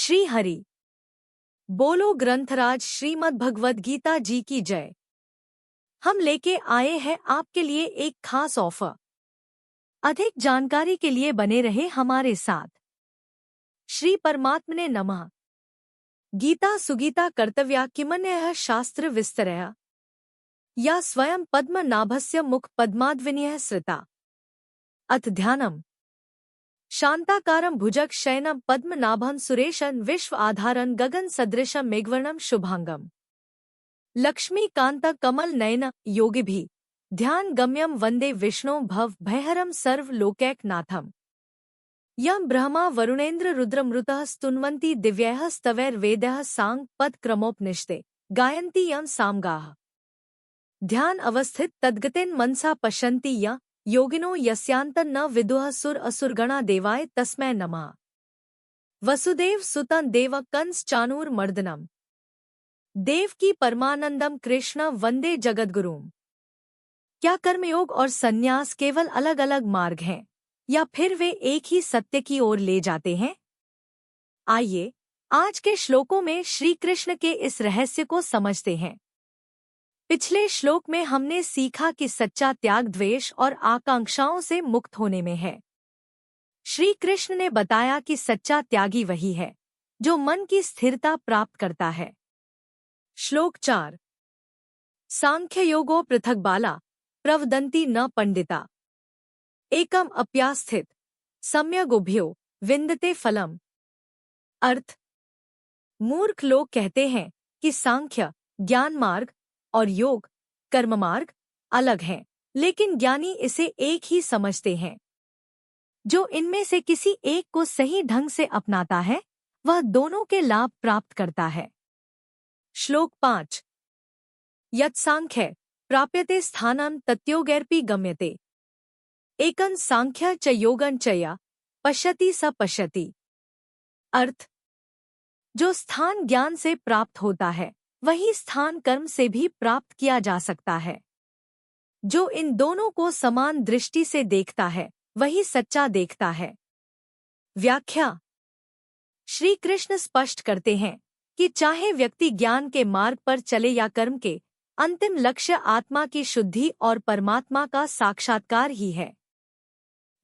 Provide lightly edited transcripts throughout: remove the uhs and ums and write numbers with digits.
श्री हरि बोलो ग्रंथराज श्रीमद् भगवद गीता जी की जय। हम लेके आए हैं आपके लिए एक खास ऑफर। अधिक जानकारी के लिए बने रहे हमारे साथ। श्री परमात्मने नमः। गीता सुगीता कर्तव्या किमन्यः शास्त्र विस्तरः या स्वयं पद्मनाभस्य मुख पद्माद्विनयः श्रिता। अथ ध्यानम्। शांताकारं भुजग शयनं पद्मनाभं सुरेशं विश्व आधारं गगन सदृशं मेघवर्णं शुभांगम। लक्ष्मीकांत कमल नयन योगिभिः ध्यान गम्यं वंदे विष्णु भव भयहरं सर्व लोकैकनाथम्। यं ब्रह्मा वरुणेन्द्र रुद्रमृतः स्तुन्वन्ति दिव्यैः स्तवैर्वेदैः सांग पद क्रमोपनिषदे गायन्ति यं सामगाः। ध्यान अवस्थित तद्गतेन मनसा पश्यन्ति यं योगिनो यस्यान्तं न विदुः सुर असुरगणा देवाय तस्मै नमः। वसुदेव सुतं देव कंस चाणूरमर्दनम् देवकी परमानंदम कृष्ण वंदे जगद्गुरुम। क्या कर्मयोग और संन्यास केवल अलग अलग मार्ग हैं या फिर वे एक ही सत्य की ओर ले जाते हैं? आइए आज के श्लोकों में श्री कृष्ण के इस रहस्य को समझते हैं। पिछले श्लोक में हमने सीखा कि सच्चा त्याग द्वेष और आकांक्षाओं से मुक्त होने में है। श्री कृष्ण ने बताया कि सच्चा त्यागी वही है जो मन की स्थिरता प्राप्त करता है। श्लोक 4। सांख्य योगो पृथक बाला प्रवदन्ति न पंडिता एकम अप्यास्थित सम्यगुभ्यो विन्दते फलम। अर्थ, मूर्ख लोग कहते हैं कि सांख्य ज्ञान मार्ग और योग कर्म मार्ग अलग हैं, लेकिन ज्ञानी इसे एक ही समझते हैं। जो इनमें से किसी एक को सही ढंग से अपनाता है वह दोनों के लाभ प्राप्त करता है। श्लोक 5। यत् सांख्य प्राप्यते स्थानं तत्योगैरपि गम्यते एकं सांख्य च योगं च या पश्यति स पश्यति। अर्थ, जो स्थान ज्ञान से प्राप्त होता है वही स्थान कर्म से भी प्राप्त किया जा सकता है। जो इन दोनों को समान दृष्टि से देखता है वही सच्चा देखता है। व्याख्या। श्री कृष्ण स्पष्ट करते हैं कि चाहे व्यक्ति ज्ञान के मार्ग पर चले या कर्म के, अंतिम लक्ष्य आत्मा की शुद्धि और परमात्मा का साक्षात्कार ही है।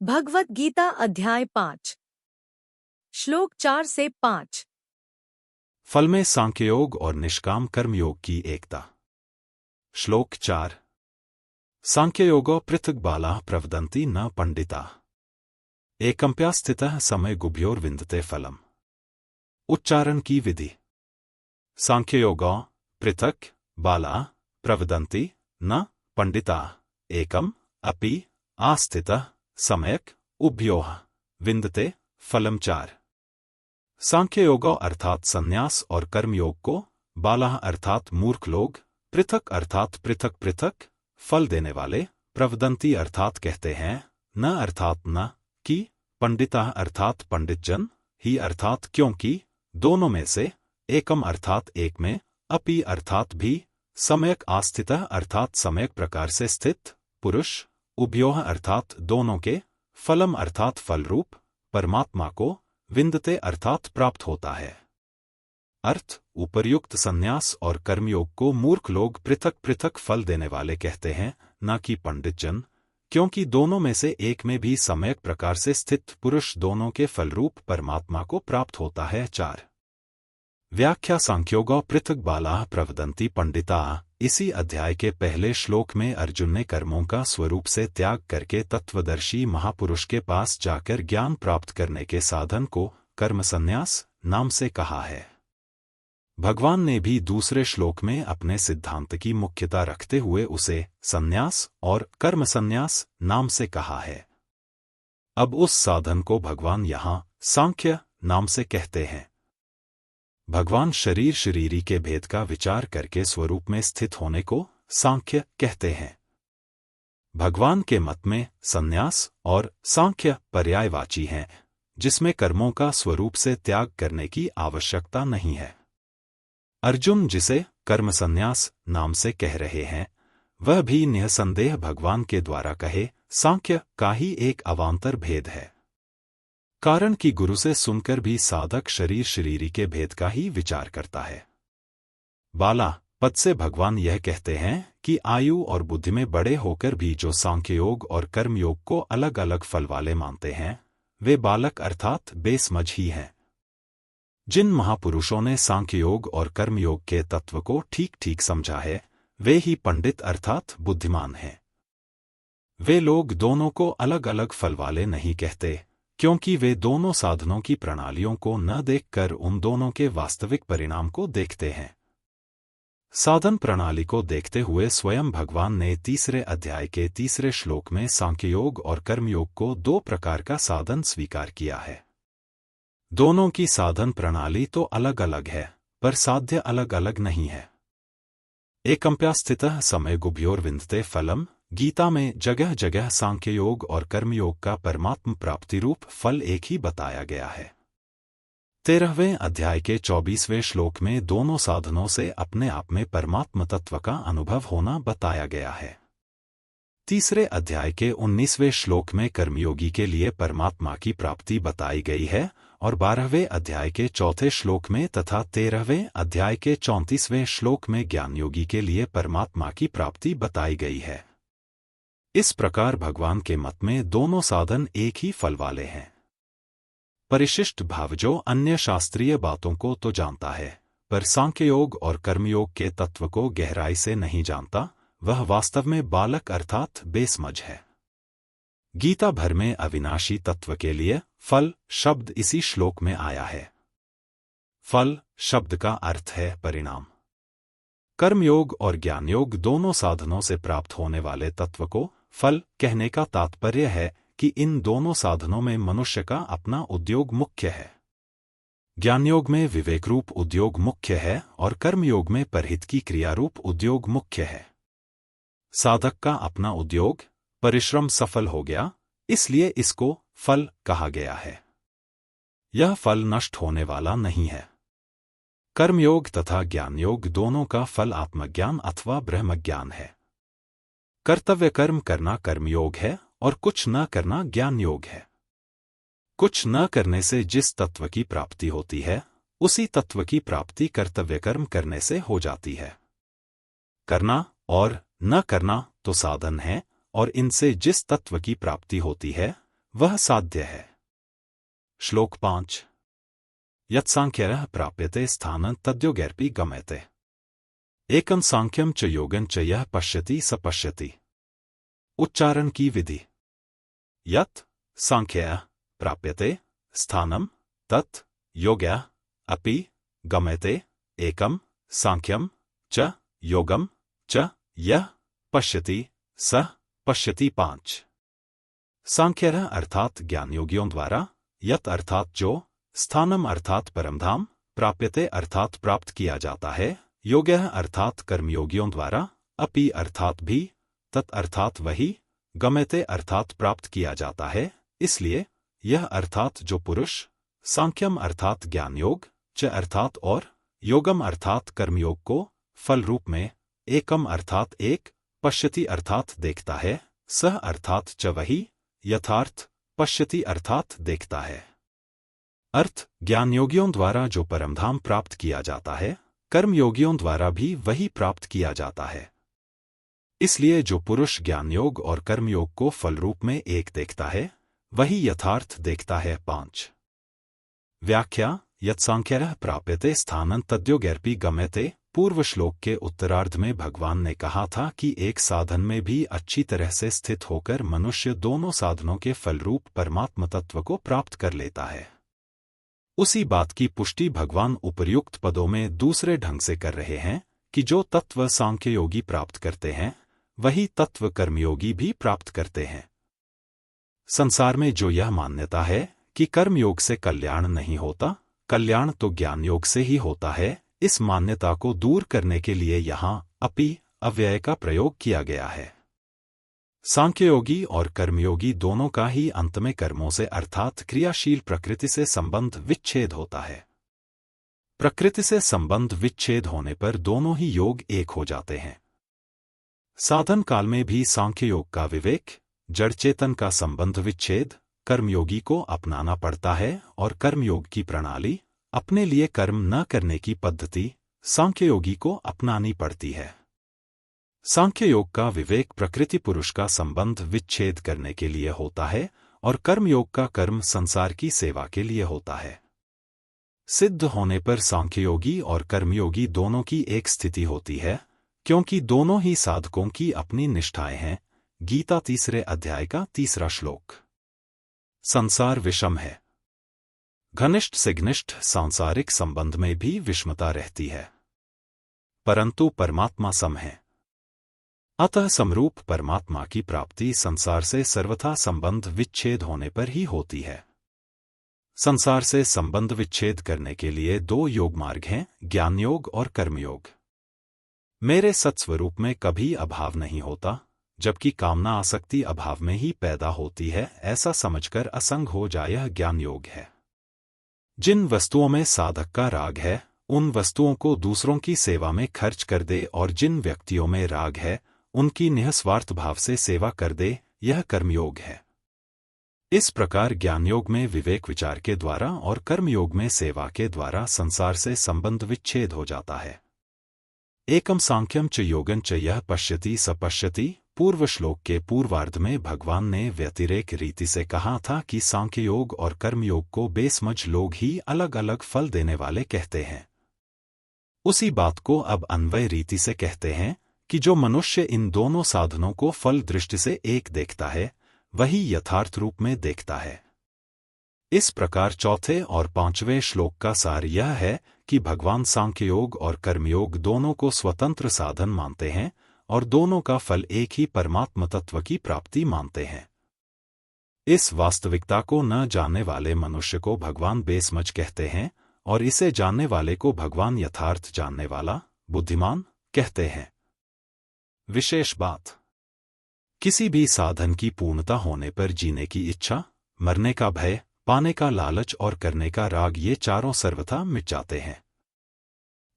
भगवद गीता अध्याय 5 श्लोक 4 से 5। फल में सांख्ययोग और निष्काम कर्मयोग की एकता। श्लोक 4। सांख्ययोगो पृथक बाला प्रवदन्ति न पंडिता एकम्प्यास्थितः समय गुभ्योर्विन्दते फलम। उच्चारण की विधि। सांख्ययोगो पृथक बाला प्रवदन्ति न पंडिता एकम अपि आस्थितः सम्यक् उभयोः विन्दते फलम। 4। सांख्ययोगो अर्थात संन्यास और कर्मयोग को, बालाह अर्थात मूर्ख लोग, पृथक अर्थात पृथक पृथक फल देने वाले, प्रवदन्ति अर्थात कहते हैं, न अर्थात न कि, पंडिताः अर्थात पंडित जन, ही अर्थात क्योंकि, दोनों में से, एकम अर्थात एक में, अपि अर्थात भी, सम्यक आस्थितः अर्थात सम्यक प्रकार से स्थित पुरुष, उभयोः अर्थात दोनों के, फलम अर्थात फलरूप, परमात्मा को, विन्दते अर्थात प्राप्त होता है। अर्थ, उपर्युक्त संन्यास और कर्मयोग को मूर्ख लोग पृथक पृथक फल देने वाले कहते हैं, न कि पंडित जन, क्योंकि दोनों में से एक में भी सम्यक प्रकार से स्थित पुरुष दोनों के फलरूप परमात्मा को प्राप्त होता है। 4। व्याख्या। सांख्योगो पृथक बालाः प्रवदन्ति पंडिताः। इसी अध्याय के पहले श्लोक में अर्जुन ने कर्मों का स्वरूप से त्याग करके तत्वदर्शी महापुरुष के पास जाकर ज्ञान प्राप्त करने के साधन को कर्म संन्यास नाम से कहा है। भगवान ने भी दूसरे श्लोक में अपने सिद्धांत की मुख्यता रखते हुए उसे संन्यास और कर्म संन्यास नाम से कहा है। अब उस साधन को भगवान यहाँ सांख्य नाम से कहते हैं। भगवान शरीर शरीरी के भेद का विचार करके स्वरूप में स्थित होने को सांख्य कहते हैं। भगवान के मत में संन्यास और सांख्य पर्यायवाची हैं, जिसमें कर्मों का स्वरूप से त्याग करने की आवश्यकता नहीं है। अर्जुन जिसे कर्म संन्यास नाम से कह रहे हैं, वह भी निःसंदेह भगवान के द्वारा कहे सांख्य का ही एक अवान्तर भेद है। कारण कि गुरु से सुनकर भी साधक शरीर शरीरी के भेद का ही विचार करता है। बाला पद से भगवान यह कहते हैं कि आयु और बुद्धि में बड़े होकर भी जो सांख्ययोग और कर्मयोग को अलग अलग फल वाले मानते हैं, वे बालक अर्थात बेसमझ ही हैं। जिन महापुरुषों ने सांख्ययोग और कर्मयोग के तत्व को ठीक ठीक समझा है, वे ही पंडित अर्थात बुद्धिमान हैं। वे लोग दोनों को अलग अलग फल वाले नहीं कहते, क्योंकि वे दोनों साधनों की प्रणालियों को न देखकर उन दोनों के वास्तविक परिणाम को देखते हैं। साधन प्रणाली को देखते हुए स्वयं भगवान ने 3 अध्याय के 3 श्लोक में सांख्ययोग और कर्मयोग को 2 प्रकार का साधन स्वीकार किया है। दोनों की साधन प्रणाली तो अलग अलग है, पर साध्य अलग अलग नहीं है। एकम्प्यास्थितः समय गुभ्योर विन्दते फलम, गीता में जगह जगह सांख्ययोग और कर्मयोग का परमात्म प्राप्ति रूप फल एक ही बताया गया है। 13वें अध्याय के 24वें श्लोक में दोनों साधनों से अपने आप में परमात्म तत्व का अनुभव होना बताया गया है। 3 अध्याय के 19वें श्लोक में कर्मयोगी के लिए परमात्मा की प्राप्ति बताई गई है और 12वें अध्याय के 4 श्लोक में तथा 13वें अध्याय के 34वें श्लोक में ज्ञानयोगी के लिए परमात्मा की प्राप्ति बताई गई है। इस प्रकार भगवान के मत में दोनों साधन एक ही फल वाले हैं। परिशिष्ट भाव जो अन्य शास्त्रीय बातों को तो जानता है, पर सांख्ययोग और कर्मयोग के तत्व को गहराई से नहीं जानता, वह वास्तव में बालक अर्थात बेसमझ है। गीता भर में अविनाशी तत्व के लिए फल शब्द इसी श्लोक में आया है। फल शब्द का अर्थ है परिणाम। कर्मयोग और ज्ञानयोग दोनों साधनों से प्राप्त होने वाले तत्व को फल कहने का तात्पर्य है कि इन दोनों साधनों में मनुष्य का अपना उद्योग मुख्य है। ज्ञानयोग में विवेक रूप उद्योग मुख्य है और कर्मयोग में परहित की क्रिया रूप उद्योग मुख्य है। साधक का अपना उद्योग परिश्रम सफल हो गया, इसलिए इसको फल कहा गया है। यह फल नष्ट होने वाला नहीं है। कर्मयोग तथा ज्ञानयोग दोनों का फल आत्मज्ञान अथवा ब्रह्मज्ञान है। कर्तव्य कर्म करना कर्मयोग है और कुछ न करना ज्ञान योग है। कुछ न करने से जिस तत्व की प्राप्ति होती है, उसी तत्व की प्राप्ति कर्तव्य कर्म करने से हो जाती है। करना और न करना तो साधन है और इनसे जिस तत्व की प्राप्ति होती है, वह साध्य है। श्लोक 5 यत्सांख्यः प्राप्यते स्थानं तद्योगैर्पि गम्यते। एकं सांख्यं च योगं च यः पश्यति स पश्यति। उच्चारण की विधि। यत् सांख्यः प्राप्यते स्थानं तत् योगः अपि गम्यते। एकं सांख्यं च योगं च यः पश्यति स पश्यति। 5 सांख्यः अर्थात ज्ञानयोगियों द्वारा, यत् अर्थात जो, स्थानम अर्थात परमधाम, प्राप्यते अर्थात प्राप्त किया जाता है, योगः अर्थात कर्मयोगियों द्वारा, अपि अर्थात भी, तत् अर्थात वही, गम्यते अर्थात प्राप्त किया जाता है, इसलिए यह अर्थात जो पुरुष, सांख्यम अर्थात ज्ञानयोग, च अर्थात और, योगम अर्थात कर्मयोग को फल रूप में, एकम अर्थात एक, पश्यति अर्थात देखता है, सह अर्थात च वही, यथार्थ पश्यति अर्थात देखता है। अर्थ ज्ञानयोगियों द्वारा जो परमधाम प्राप्त किया जाता है, कर्मयोगियों द्वारा भी वही प्राप्त किया जाता है। इसलिए जो पुरुष ज्ञानयोग और कर्मयोग को फल रूप में एक देखता है, वही यथार्थ देखता है। 5 व्याख्या यत्सांख्यः प्राप्यते स्थानं तद्योगैर्पि गम्यते। पूर्व श्लोक के उत्तरार्ध में भगवान ने कहा था कि एक साधन में भी अच्छी तरह से स्थित होकर मनुष्य दोनों साधनों के फल रूप परमात्म तत्व को प्राप्त कर लेता है। उसी बात की पुष्टि भगवान उपर्युक्त पदों में दूसरे ढंग से कर रहे हैं कि जो तत्व सांख्ययोगी प्राप्त करते हैं, वही तत्व कर्मयोगी भी प्राप्त करते हैं। संसार में जो यह मान्यता है कि कर्मयोग से कल्याण नहीं होता, कल्याण तो ज्ञान योग से ही होता है, इस मान्यता को दूर करने के लिए यहाँ अपि अव्यय का प्रयोग किया गया है। सांख्ययोगी और कर्मयोगी दोनों का ही अंत में कर्मों से अर्थात क्रियाशील प्रकृति से संबंध विच्छेद होता है। प्रकृति से संबंध विच्छेद होने पर दोनों ही योग एक हो जाते हैं। साधन काल में भी सांख्ययोग का विवेक, जड़ चेतन का संबंध विच्छेद, कर्मयोगी को अपनाना पड़ता है और कर्मयोग की प्रणाली, अपने लिए कर्म न करने की पद्धति सांख्ययोगी को अपनानी पड़ती है। सांख्ययोग का विवेक प्रकृति पुरुष का संबंध विच्छेद करने के लिए होता है और कर्मयोग का कर्म संसार की सेवा के लिए होता है। सिद्ध होने पर सांख्ययोगी और कर्मयोगी दोनों की एक स्थिति होती है, क्योंकि दोनों ही साधकों की अपनी निष्ठाएं हैं। गीता 3 अध्याय का 3 श्लोक। संसार विषम है। घनिष्ठ से घनिष्ठ सांसारिक संबंध में भी विषमता रहती है, परंतु परमात्मा सम है। अतः समरूप परमात्मा की प्राप्ति संसार से सर्वथा संबंध विच्छेद होने पर ही होती है। संसार से संबंध विच्छेद करने के लिए 2 योग मार्ग हैं, ज्ञान योग और कर्मयोग। मेरे सत्स्वरूप में कभी अभाव नहीं होता, जबकि कामना आसक्ति अभाव में ही पैदा होती है, ऐसा समझकर असंग हो जाए, यह ज्ञान योग है। जिन वस्तुओं में साधक का राग है, उन वस्तुओं को दूसरों की सेवा में खर्च कर दे, और जिन व्यक्तियों में राग है, उनकी निःस्वार्थ भाव से सेवा कर दे, यह कर्मयोग है। इस प्रकार ज्ञानयोग में विवेक विचार के द्वारा और कर्मयोग में सेवा के द्वारा संसार से संबंध विच्छेद हो जाता है। एकम सांख्यम च योगं च यह पश्यति स पश्यति। पूर्व श्लोक के पूर्वार्ध में भगवान ने व्यतिरेक रीति से कहा था कि सांख्ययोग और कर्मयोग को बेसमझ लोग ही अलग अलग फल देने वाले कहते हैं। उसी बात को अब अन्वय रीति से कहते हैं कि जो मनुष्य इन दोनों साधनों को फल दृष्टि से एक देखता है, वही यथार्थ रूप में देखता है। इस प्रकार चौथे और 5वें श्लोक का सार यह है कि भगवान सांख्ययोग और कर्मयोग दोनों को स्वतंत्र साधन मानते हैं और दोनों का फल एक ही परमात्म तत्व की प्राप्ति मानते हैं। इस वास्तविकता को न जानने वाले मनुष्य को भगवान बेसमझ कहते हैं और इसे जानने वाले को भगवान यथार्थ जानने वाला, बुद्धिमान कहते हैं। विशेष बात, किसी भी साधन की पूर्णता होने पर जीने की इच्छा, मरने का भय, पाने का लालच और करने का राग, ये चारों सर्वथा मिट जाते हैं।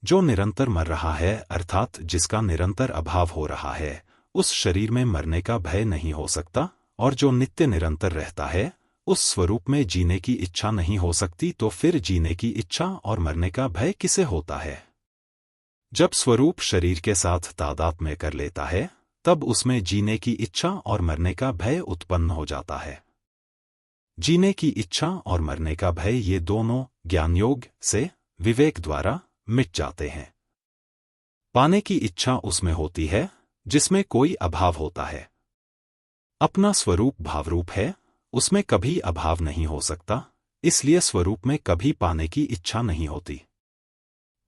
जो निरंतर मर रहा है, अर्थात जिसका निरंतर अभाव हो रहा है, उस शरीर में मरने का भय नहीं हो सकता, और जो नित्य निरंतर रहता है, उस स्वरूप में जीने की इच्छा नहीं हो सकती, तो फिर जीने की इच्छा और मरने का भय किसे होता है? जब स्वरूप शरीर के साथ तादात्म्य कर लेता है, तब उसमें जीने की इच्छा और मरने का भय उत्पन्न हो जाता है। जीने की इच्छा और मरने का भय, ये दोनों ज्ञानयोग से विवेक द्वारा मिट जाते हैं। पाने की इच्छा उसमें होती है जिसमें कोई अभाव होता है। अपना स्वरूप भावरूप है, उसमें कभी अभाव नहीं हो सकता, इसलिए स्वरूप में कभी पाने की इच्छा नहीं होती।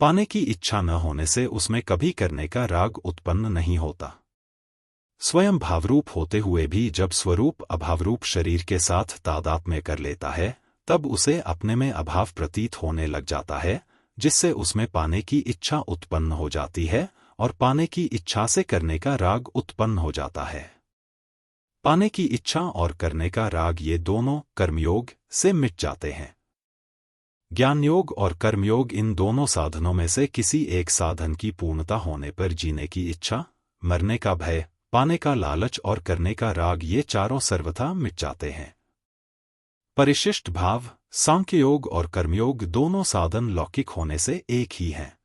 पाने की इच्छा न होने से उसमें कभी करने का राग उत्पन्न नहीं होता। स्वयं भावरूप होते हुए भी जब स्वरूप अभावरूप शरीर के साथ तादात्म्य कर लेता है, तब उसे अपने में अभाव प्रतीत होने लग जाता है, जिससे उसमें पाने की इच्छा उत्पन्न हो जाती है और पाने की इच्छा से करने का राग उत्पन्न हो जाता है। पाने की इच्छा और करने का राग, ये दोनों कर्मयोग से मिट जाते हैं। ज्ञानयोग और कर्मयोग, इन दोनों साधनों में से किसी एक साधन की पूर्णता होने पर जीने की इच्छा, मरने का भय, पाने का लालच और करने का राग, ये चारों सर्वथा मिट जाते हैं। परिशिष्ट भाव, सांख्ययोग और कर्मयोग दोनों साधन लौकिक होने से एक ही हैं।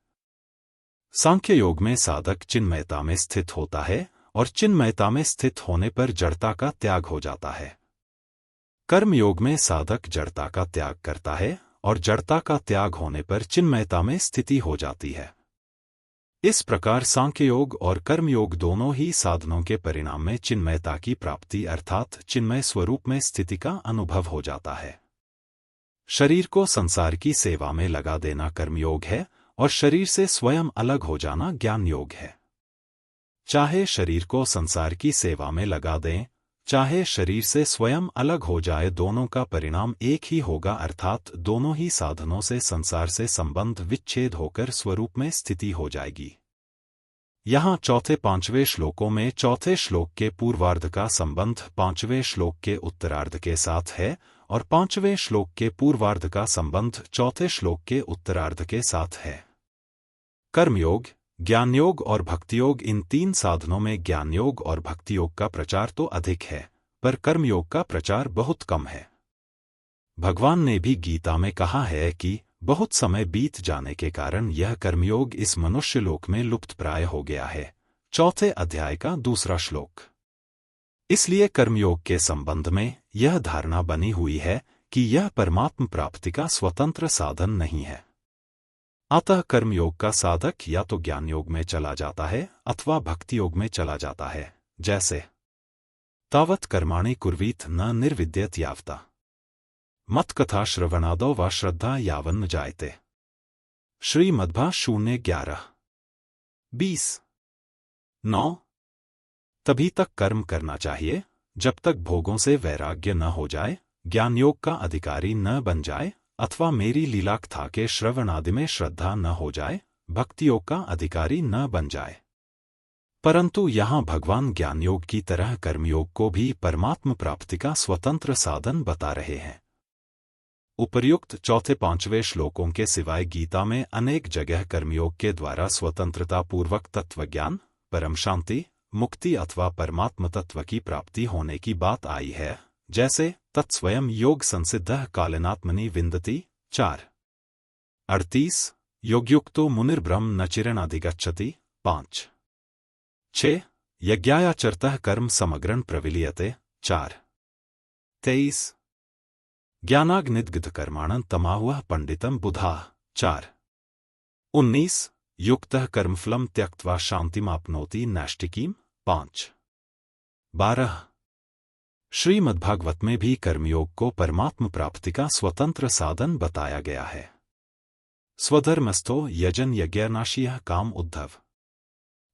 सांख्ययोग में साधक चिन्मयता में स्थित होता है और चिन्मयता में स्थित होने पर जड़ता का त्याग हो जाता है। कर्मयोग में साधक जड़ता का त्याग करता है और जड़ता का त्याग होने पर चिन्मयता में स्थिति हो जाती है। इस प्रकार सांख्ययोग और कर्मयोग दोनों ही साधनों के परिणाम में चिन्मयता की प्राप्ति अर्थात चिन्मय स्वरूप में स्थिति का अनुभव हो जाता है। शरीर को संसार की सेवा में लगा देना कर्मयोग है और शरीर से स्वयं अलग हो जाना ज्ञान योग है। चाहे शरीर को संसार की सेवा में लगा दें, चाहे शरीर से स्वयं अलग हो जाए, दोनों का परिणाम एक ही होगा, अर्थात दोनों ही साधनों से संसार से संबंध विच्छेद होकर स्वरूप में स्थिति हो जाएगी। यहाँ चौथे 5वें श्लोकों में चौथे श्लोक के पूर्वार्ध का संबंध 5वें श्लोक के उत्तरार्ध के साथ है और 5वें श्लोक के पूर्वार्ध का संबंध चौथे श्लोक के उत्तरार्ध के साथ है। कर्मयोग, ज्ञानयोग और भक्तियोग, इन तीन साधनों में ज्ञानयोग और भक्तियोग का प्रचार तो अधिक है, पर कर्मयोग का प्रचार बहुत कम है। भगवान ने भी गीता में कहा है कि बहुत समय बीत जाने के कारण यह कर्मयोग इस मनुष्य लोक में लुप्तप्राय हो गया है। चौथे अध्याय का दूसरा श्लोक। इसलिए कर्मयोग के संबंध में यह धारणा बनी हुई है कि यह परमात्म प्राप्ति का स्वतंत्र साधन नहीं है। अतः कर्मयोग का साधक या तो ज्ञान योग में चला जाता है अथवा भक्ति योग में चला जाता है, जैसे तावत् कर्माणि कुर्वीत न निर्विद्यत यावता मत्कथा श्रवणादो व श्रद्धा यावन्न जायते। श्रीमद्भा 0:11-20। 9। तभी तक कर्म करना चाहिए जब तक भोगों से वैराग्य न हो जाए, ज्ञान योग का अधिकारी न बन जाए अथवा मेरी लीला कथा के श्रवण आदि में श्रद्धा न हो जाए, भक्ति योग का अधिकारी न बन जाए। परंतु यहाँ भगवान ज्ञान योग की तरह कर्मयोग को भी परमात्म प्राप्ति का स्वतंत्र साधन बता रहे हैं। उपर्युक्त चौथे पांचवें श्लोकों के सिवाय गीता में अनेक जगह कर्मयोग के द्वारा स्वतंत्रता पूर्वक तत्वज्ञान, परम शांति, मुक्ति अथवा परमात्म तत्व की प्राप्ति होने की बात आई है, जैसे तत्स्वयं योग संसिद्धः कालेनात्मनि विन्दति 4:38, योगयुक्तो मुनिर्ब्रह्म न चिरेणाधिगच्छति 5:6, यज्ञायाचरतः कर्म समग्रं प्रविलीयते 4:23, ज्ञानाग्निदग्ध कर्माणं तमाहुः पंडितं बुधाः 4:19, युक्तः कर्मफलं त्यक्त्वा शान्तिमाप्नोति नैष्ठिकीम् 5:12। श्रीमद्भागवत में भी कर्मयोग को परमात्म प्राप्ति का स्वतंत्र साधन बताया गया है। स्वधर्मस्थो यजन यज्ञनाशीयः काम उद्धव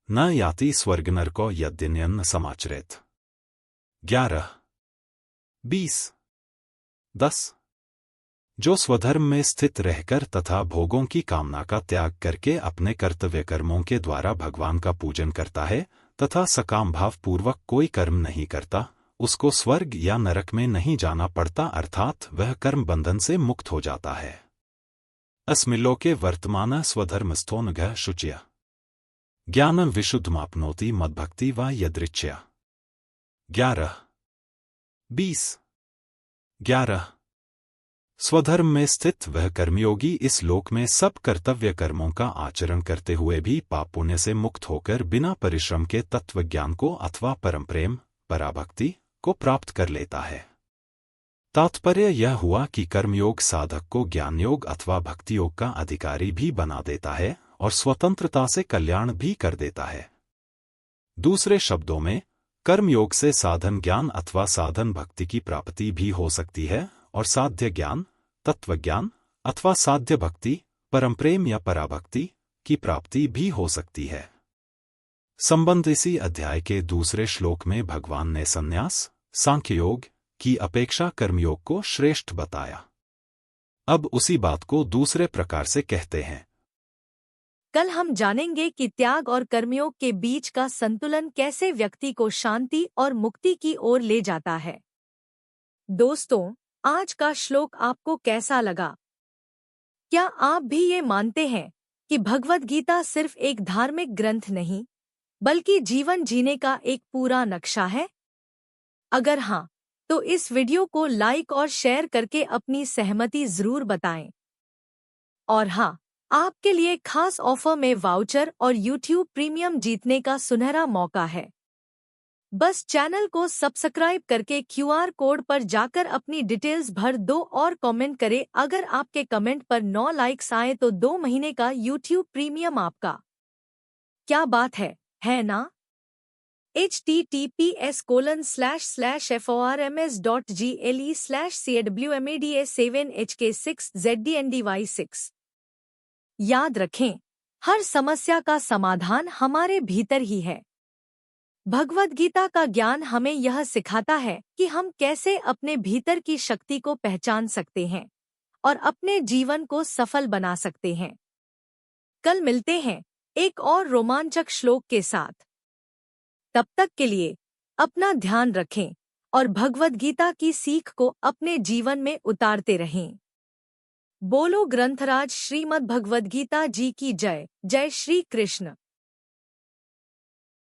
न याति स्वर्ग नरको यद्यन्यन्न समाचरेत 11:20। 10। जो स्वधर्म में स्थित रहकर तथा भोगों की कामना का त्याग करके अपने कर्तव्य कर्मों के द्वारा भगवान का पूजन करता है तथा सकाम भाव पूर्वक कोई कर्म नहीं करता, उसको स्वर्ग या नरक में नहीं जाना पड़ता, अर्थात वह कर्म बंधन से मुक्त हो जाता है। अस्मिल्लोके वर्तमान स्वधर्मस्थो नघः शुच्य ज्ञानं विशुद्धमाप्नोति मद्भक्ति वा यदृच्छया 11:20। 11। स्वधर्म में स्थित वह कर्मयोगी इस लोक में सब कर्तव्य कर्मों का आचरण करते हुए भी पाप पुण्य से मुक्त होकर बिना परिश्रम के तत्वज्ञान को अथवा परम प्रेम, पराभक्ति को प्राप्त कर लेता है। तात्पर्य यह हुआ कि कर्मयोग साधक को ज्ञान योग अथवा भक्ति योग का अधिकारी भी बना देता है और स्वतंत्रता से कल्याण भी कर देता है। दूसरे शब्दों में, कर्मयोग से साधन ज्ञान अथवा साधन भक्ति की प्राप्ति भी हो सकती है और साध्य ज्ञान, तत्वज्ञान अथवा साध्य भक्ति, परम प्रेम या पराभक्ति की प्राप्ति भी हो सकती है। संबंध इसी अध्याय के दूसरे श्लोक में भगवान ने संन्यास, सांख्य योग की अपेक्षा कर्मयोग को श्रेष्ठ बताया। अब उसी बात को दूसरे प्रकार से कहते हैं। कल हम जानेंगे कि त्याग और कर्मयोग के बीच का संतुलन कैसे व्यक्ति को शांति और मुक्ति की ओर ले जाता है। दोस्तों, आज का श्लोक आपको कैसा लगा? क्या आप भी ये मानते हैं कि भगवद गीता सिर्फ एक धार्मिक ग्रंथ नहीं, बल्कि जीवन जीने का एक पूरा नक्शा है? अगर हाँ, तो इस वीडियो को लाइक और शेयर करके अपनी सहमति जरूर बताएं। और हाँ, आपके लिए खास ऑफर में वाउचर और YouTube प्रीमियम जीतने का सुनहरा मौका है। बस चैनल को सब्सक्राइब करके QR कोड पर जाकर अपनी डिटेल्स भर दो और कमेंट करें। अगर आपके कमेंट पर 9 लाइक्स आए तो 2 महीने का YouTube प्रीमियम आपका। क्या बात है ना? https://forms.gle/cwmada7hk6zdndy6। याद रखें, हर समस्या का समाधान हमारे भीतर ही है। भगवद गीता का ज्ञान हमें यह सिखाता है कि हम कैसे अपने भीतर की शक्ति को पहचान सकते हैं और अपने जीवन को सफल बना सकते हैं। कल मिलते हैं एक और रोमांचक श्लोक के साथ। तब तक के लिए अपना ध्यान रखें और भगवद गीता की सीख को अपने जीवन में उतारते रहें। बोलो ग्रंथराज श्रीमद् भगवद गीता जी की जय। जय श्री कृष्ण।